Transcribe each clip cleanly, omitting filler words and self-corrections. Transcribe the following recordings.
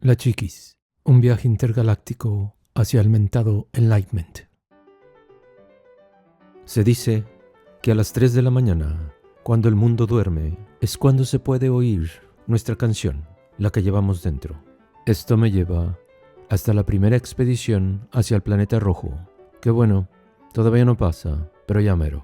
La Chiquis, un viaje intergaláctico hacia el mentado Enlightenment. Se dice que a las 3 de la mañana, cuando el mundo duerme, es cuando se puede oír nuestra canción, la que llevamos dentro. Esto me lleva hasta la primera expedición hacia el planeta rojo, que bueno, todavía no pasa, pero ya mero.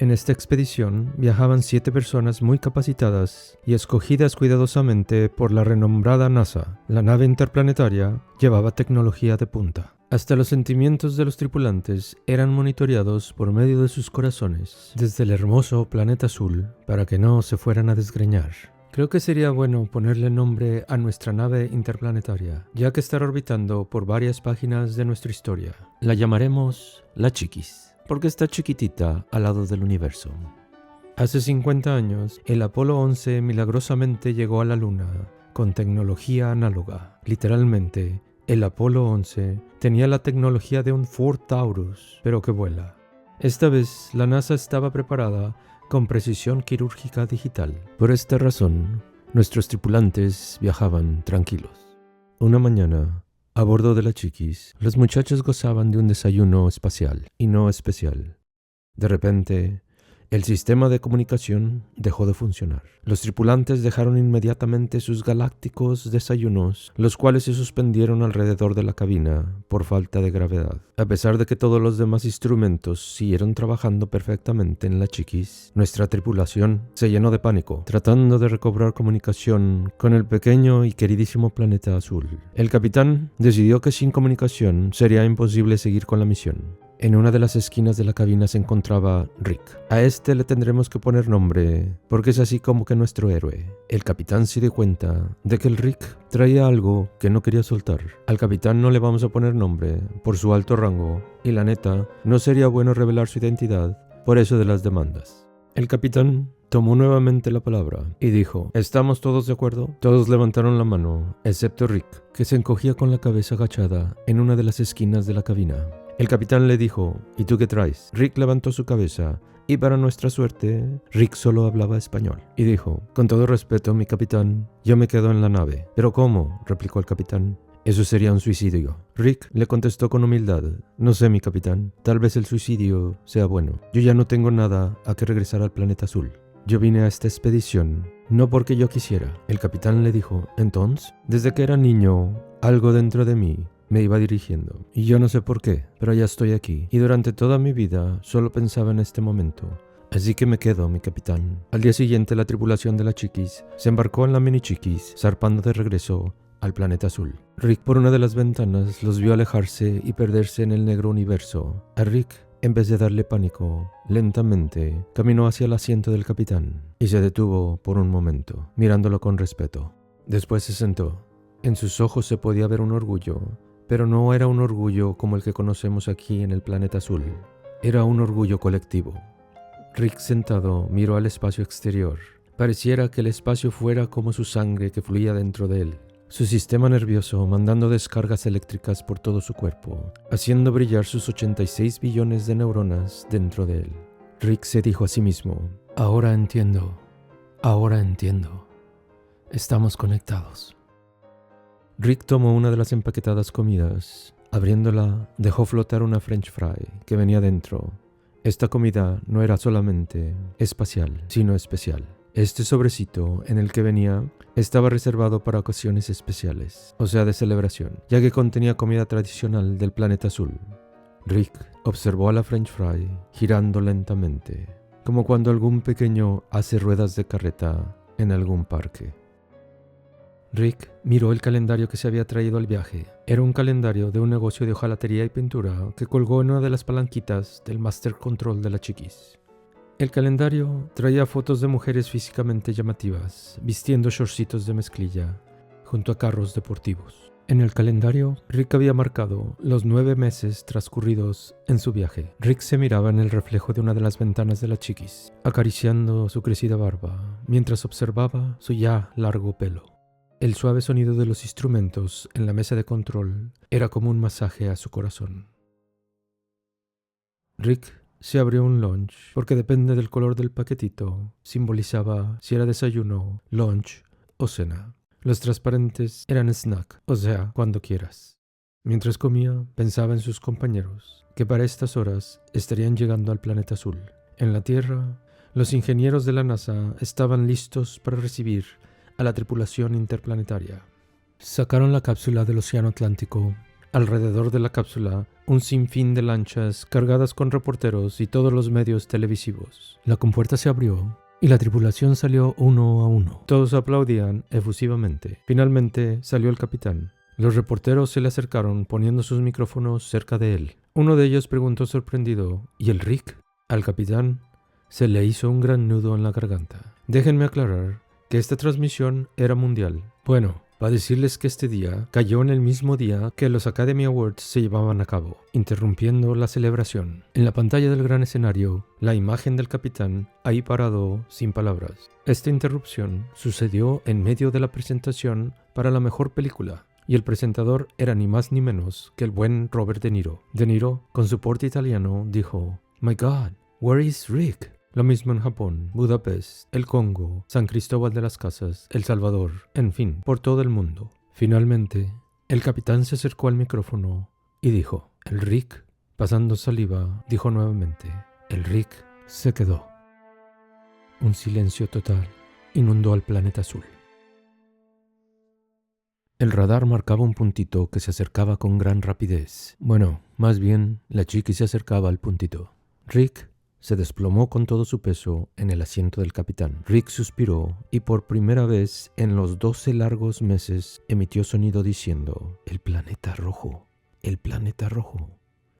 En esta expedición viajaban 7 personas muy capacitadas y escogidas cuidadosamente por la renombrada NASA. La nave interplanetaria llevaba tecnología de punta. Hasta los sentimientos de los tripulantes eran monitoreados por medio de sus corazones desde el hermoso planeta azul para que no se fueran a desgreñar. Creo que sería bueno ponerle nombre a nuestra nave interplanetaria, ya que estará orbitando por varias páginas de nuestra historia. La llamaremos La Chiquis, porque está chiquitita al lado del universo. Hace 50 años, el Apolo 11 milagrosamente llegó a la Luna con tecnología análoga. Literalmente, el Apolo 11 tenía la tecnología de un Ford Taurus, pero que vuela. Esta vez, la NASA estaba preparada con precisión quirúrgica digital. Por esta razón, nuestros tripulantes viajaban tranquilos. Una mañana, a bordo de la Chiquis, los muchachos gozaban de un desayuno espacial y no especial. De repente, el sistema de comunicación dejó de funcionar. Los tripulantes dejaron inmediatamente sus galácticos desayunos, los cuales se suspendieron alrededor de la cabina por falta de gravedad. A pesar de que todos los demás instrumentos siguieron trabajando perfectamente en la Chiquis, nuestra tripulación se llenó de pánico, tratando de recobrar comunicación con el pequeño y queridísimo planeta azul. El capitán decidió que sin comunicación sería imposible seguir con la misión. En una de las esquinas de la cabina se encontraba Rick. A este le tendremos que poner nombre, porque es así como que nuestro héroe. El capitán se dio cuenta de que el Rick traía algo que no quería soltar. Al capitán no le vamos a poner nombre por su alto rango, y la neta, no sería bueno revelar su identidad por eso de las demandas. El capitán tomó nuevamente la palabra y dijo: ¿Estamos todos de acuerdo? Todos levantaron la mano, excepto Rick, que se encogía con la cabeza agachada en una de las esquinas de la cabina. El capitán le dijo: ¿Y tú qué traes? Rick levantó su cabeza y para nuestra suerte, Rick solo hablaba español. Y dijo: con todo respeto, mi capitán, yo me quedo en la nave. ¿Pero cómo?, replicó el capitán. Eso sería un suicidio. Rick le contestó con humildad: no sé, mi capitán, tal vez el suicidio sea bueno. Yo ya no tengo nada a que regresar al planeta azul. Yo vine a esta expedición no porque yo quisiera. El capitán le dijo: entonces, desde que era niño, algo dentro de mí me iba dirigiendo, y yo no sé por qué, pero ya estoy aquí, y durante toda mi vida solo pensaba en este momento. Así que me quedo, mi capitán. Al día siguiente, la tripulación de la Chiquis se embarcó en la mini Chiquis, zarpando de regreso al planeta azul. Rick por una de las ventanas los vio alejarse y perderse en el negro universo. A Rick, en vez de darle pánico, lentamente caminó hacia el asiento del capitán y se detuvo por un momento, mirándolo con respeto. Después se sentó. En sus ojos se podía ver un orgullo, pero no era un orgullo como el que conocemos aquí en el planeta azul. Era un orgullo colectivo. Rick, sentado, miró al espacio exterior. Pareciera que el espacio fuera como su sangre que fluía dentro de él. Su sistema nervioso mandando descargas eléctricas por todo su cuerpo, haciendo brillar sus 86 billones de neuronas dentro de él. Rick se dijo a sí mismo: ahora entiendo. Estamos conectados. Rick tomó una de las empaquetadas comidas. Abriéndola, dejó flotar una French fry que venía dentro. Esta comida no era solamente espacial, sino especial. Este sobrecito en el que venía estaba reservado para ocasiones especiales, o sea, de celebración, ya que contenía comida tradicional del planeta azul. Rick observó a la French fry girando lentamente, como cuando algún pequeño hace ruedas de carreta en algún parque. Rick miró el calendario que se había traído al viaje. Era un calendario de un negocio de hojalatería y pintura que colgó en una de las palanquitas del Master Control de la Chiquis. El calendario traía fotos de mujeres físicamente llamativas, vistiendo shortcitos de mezclilla, junto a carros deportivos. En el calendario, Rick había marcado los 9 meses transcurridos en su viaje. Rick se miraba en el reflejo de una de las ventanas de la Chiquis, acariciando su crecida barba, mientras observaba su ya largo pelo. El suave sonido de los instrumentos en la mesa de control era como un masaje a su corazón. Rick se abrió un lunch, porque depende del color del paquetito, simbolizaba si era desayuno, lunch o cena. Los transparentes eran snack, o sea, cuando quieras. Mientras comía, pensaba en sus compañeros, que para estas horas estarían llegando al planeta azul. En la Tierra, los ingenieros de la NASA estaban listos para recibir a la tripulación interplanetaria. Sacaron la cápsula del Océano Atlántico. Alrededor de la cápsula, un sinfín de lanchas cargadas con reporteros y todos los medios televisivos. La compuerta se abrió y la tripulación salió uno a uno. Todos aplaudían efusivamente. Finalmente salió el capitán. Los reporteros se le acercaron poniendo sus micrófonos cerca de él. Uno de ellos preguntó sorprendido: ¿y el Rick? Al capitán se le hizo un gran nudo en la garganta. Déjenme aclarar que esta transmisión era mundial. Bueno, para decirles que este día cayó en el mismo día que los Academy Awards se llevaban a cabo, interrumpiendo la celebración. En la pantalla del gran escenario, la imagen del capitán ahí parado sin palabras. Esta interrupción sucedió en medio de la presentación para la mejor película, y el presentador era ni más ni menos que el buen Robert De Niro. De Niro, con su porte italiano, dijo: "My God, where is Rick?" Lo mismo en Japón, Budapest, el Congo, San Cristóbal de las Casas, El Salvador, en fin, por todo el mundo. Finalmente, el capitán se acercó al micrófono y dijo: "El Rick", pasando saliva, dijo nuevamente: "El Rick se quedó". Un silencio total inundó al planeta azul. El radar marcaba un puntito que se acercaba con gran rapidez. Bueno, más bien, la chica se acercaba al puntito. Rick se desplomó con todo su peso en el asiento del capitán. Rick suspiró y por primera vez en los 12 largos meses emitió sonido diciendo: "El planeta rojo, el planeta rojo".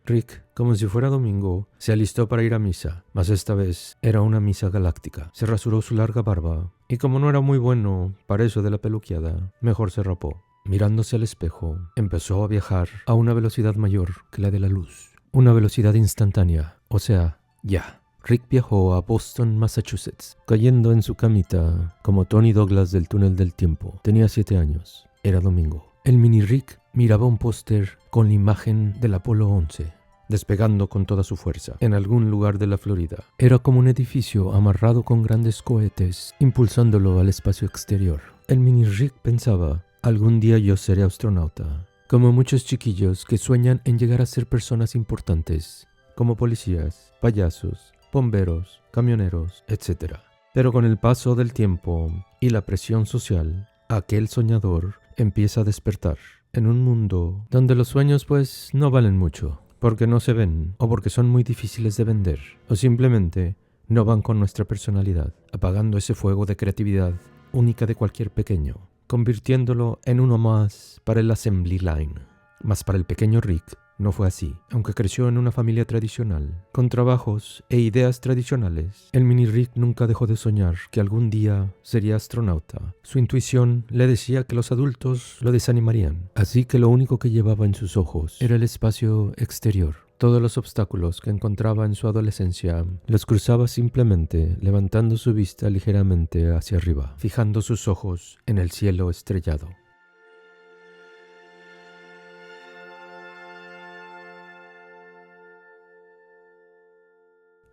Rick, como si fuera domingo, se alistó para ir a misa, mas esta vez era una misa galáctica. Se rasuró su larga barba y, como no era muy bueno para eso de la peluqueada, mejor se rapó. Mirándose al espejo, empezó a viajar a una velocidad mayor que la de la luz. Una velocidad instantánea, o sea, ya. Rick viajó a Boston, Massachusetts, cayendo en su camita como Tony Douglas del túnel del tiempo. Tenía 7 años. Era domingo. El mini Rick miraba un póster con la imagen del Apolo 11, despegando con toda su fuerza en algún lugar de la Florida. Era como un edificio amarrado con grandes cohetes, impulsándolo al espacio exterior. El mini Rick pensaba: algún día yo seré astronauta, como muchos chiquillos que sueñan en llegar a ser personas importantes, como policías, payasos, bomberos, camioneros, etc. Pero con el paso del tiempo y la presión social, aquel soñador empieza a despertar en un mundo donde los sueños pues no valen mucho, porque no se ven, o porque son muy difíciles de vender, o simplemente no van con nuestra personalidad, apagando ese fuego de creatividad única de cualquier pequeño, convirtiéndolo en uno más para el assembly line. Mas para el pequeño Rick no fue así. Aunque creció en una familia tradicional, con trabajos e ideas tradicionales, el mini Rick nunca dejó de soñar que algún día sería astronauta. Su intuición le decía que los adultos lo desanimarían, así que lo único que llevaba en sus ojos era el espacio exterior. Todos los obstáculos que encontraba en su adolescencia los cruzaba simplemente levantando su vista ligeramente hacia arriba, fijando sus ojos en el cielo estrellado.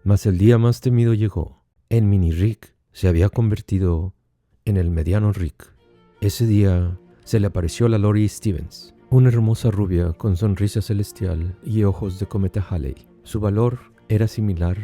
Mas el día más temido llegó. El mini Rick se había convertido en el mediano Rick. Ese día se le apareció la Lori Stevens, una hermosa rubia con sonrisa celestial y ojos de cometa Halley. Su valor era similar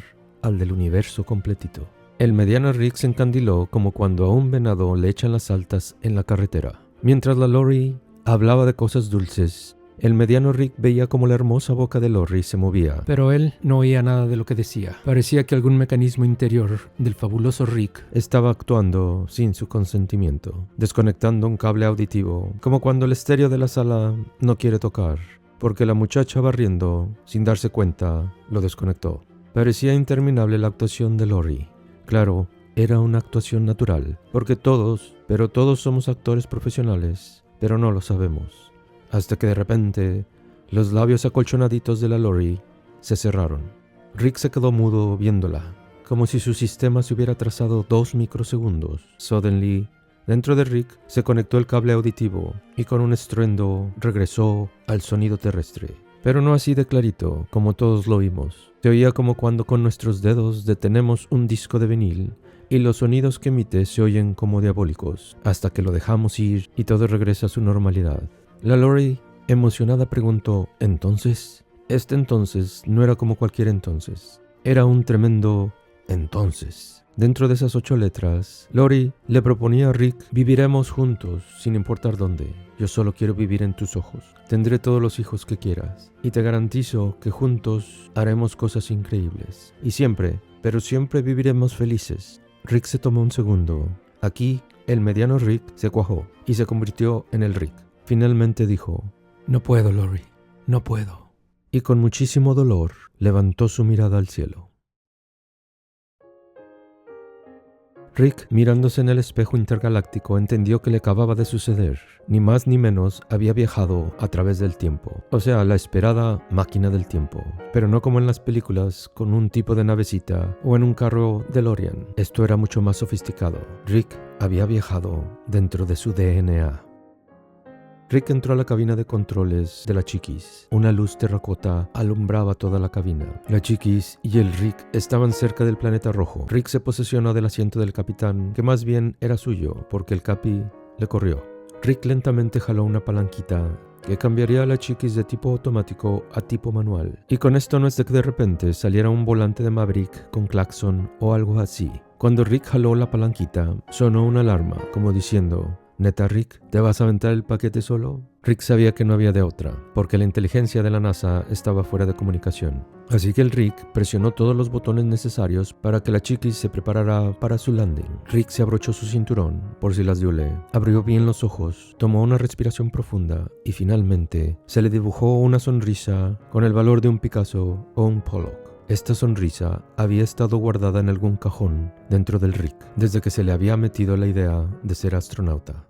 al del universo completito. El mediano Rick se encandiló como cuando a un venado le echan las altas en la carretera. Mientras la Lori hablaba de cosas dulces, el mediano Rick veía como la hermosa boca de Lori se movía, pero él no oía nada de lo que decía. Parecía que algún mecanismo interior del fabuloso Rick estaba actuando sin su consentimiento, desconectando un cable auditivo, como cuando el estéreo de la sala no quiere tocar, porque la muchacha barriendo, sin darse cuenta, lo desconectó. Parecía interminable la actuación de Lori. Claro, era una actuación natural, porque todos somos actores profesionales, pero no lo sabemos. Hasta que de repente, los labios acolchonaditos de la Lori se cerraron. Rick se quedó mudo viéndola, como si su sistema se hubiera trazado 2 microsegundos. Suddenly, dentro de Rick se conectó el cable auditivo y con un estruendo regresó al sonido terrestre. Pero no así de clarito, como todos lo oímos. Se oía como cuando con nuestros dedos detenemos un disco de vinil y los sonidos que emite se oyen como diabólicos, hasta que lo dejamos ir y todo regresa a su normalidad. La Lori, emocionada, preguntó: ¿entonces? Este entonces no era como cualquier entonces. Era un tremendo entonces. Dentro de esas 8 letras, Lori le proponía a Rick: viviremos juntos, sin importar dónde. Yo solo quiero vivir en tus ojos. Tendré todos los hijos que quieras. Y te garantizo que juntos haremos cosas increíbles. Y siempre, pero siempre viviremos felices. Rick se tomó un segundo. Aquí, el mediano Rick se cuajó y se convirtió en el Rick. Finalmente dijo: no puedo, Lori, no puedo. Y con muchísimo dolor, levantó su mirada al cielo. Rick, mirándose en el espejo intergaláctico, entendió que le acababa de suceder. Ni más ni menos había viajado a través del tiempo. O sea, la esperada máquina del tiempo. Pero no como en las películas, con un tipo de navecita o en un carro DeLorean. Esto era mucho más sofisticado. Rick había viajado dentro de su DNA. Rick entró a la cabina de controles de la Chiquis. Una luz terracota alumbraba toda la cabina. La Chiquis y el Rick estaban cerca del planeta rojo. Rick se posesionó del asiento del capitán, que más bien era suyo, porque el Capi le corrió. Rick lentamente jaló una palanquita que cambiaría a la Chiquis de tipo automático a tipo manual. Y con esto no es de que de repente saliera un volante de Maverick con claxon o algo así. Cuando Rick jaló la palanquita, sonó una alarma, como diciendo: ¿neta, Rick? ¿Te vas a aventar el paquete solo? Rick sabía que no había de otra, porque la inteligencia de la NASA estaba fuera de comunicación. Así que el Rick presionó todos los botones necesarios para que la Chiquis se preparara para su landing. Rick se abrochó su cinturón, por si las diole, abrió bien los ojos, tomó una respiración profunda y finalmente se le dibujó una sonrisa con el valor de un Picasso o un Pollock. Esta sonrisa había estado guardada en algún cajón dentro del Rick, desde que se le había metido la idea de ser astronauta.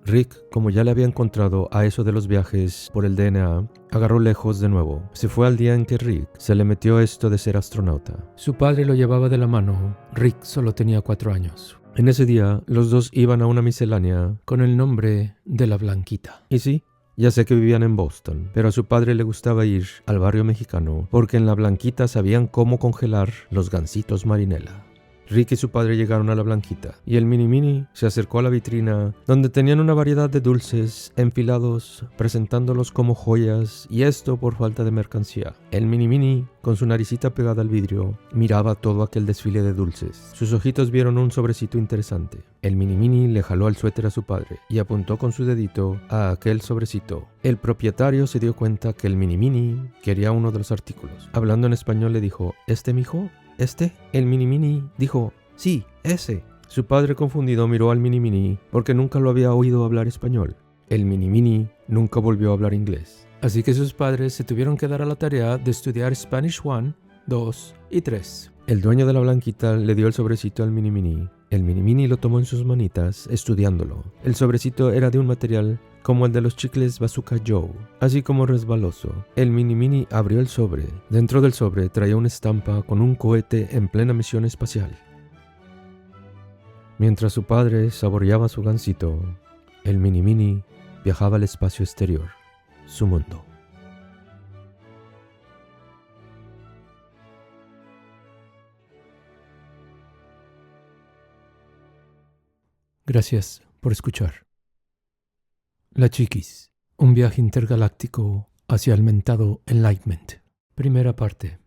Rick, como ya le había encontrado a eso de los viajes por el DNA, agarró lejos de nuevo. Se fue al día en que Rick se le metió esto de ser astronauta. Su padre lo llevaba de la mano. Rick solo tenía 4 años. En ese día, los dos iban a una miscelánea con el nombre de La Blanquita. Y sí, ya sé que vivían en Boston, pero a su padre le gustaba ir al barrio mexicano porque en La Blanquita sabían cómo congelar los gansitos marinela. Rick y su padre llegaron a La Blanquita y el Mini se acercó a la vitrina donde tenían una variedad de dulces enfilados, presentándolos como joyas, y esto por falta de mercancía. El Mini, con su naricita pegada al vidrio, miraba todo aquel desfile de dulces. Sus ojitos vieron un sobrecito interesante. El Mini le jaló el suéter a su padre y apuntó con su dedito a aquel sobrecito. El propietario se dio cuenta que el Mini quería uno de los artículos. Hablando en español le dijo: ¿este, mijo? ¿Este? El Mini dijo: sí, ese. Su padre, confundido, miró al Mini porque nunca lo había oído hablar español. El Mini nunca volvió a hablar inglés. Así que sus padres se tuvieron que dar a la tarea de estudiar Spanish 1, 2 y 3. El dueño de La Blanquita le dio el sobrecito al Mini. El Mini lo tomó en sus manitas, estudiándolo. El sobrecito era de un material como el de los chicles Bazooka Joe, así como resbaloso. El Mini abrió el sobre. Dentro del sobre traía una estampa con un cohete en plena misión espacial. Mientras su padre saboreaba su gansito, el Mini viajaba al espacio exterior, su mundo. Gracias por escuchar. La Chiquis, un viaje intergaláctico hacia el mentado Enlightenment. Primera parte.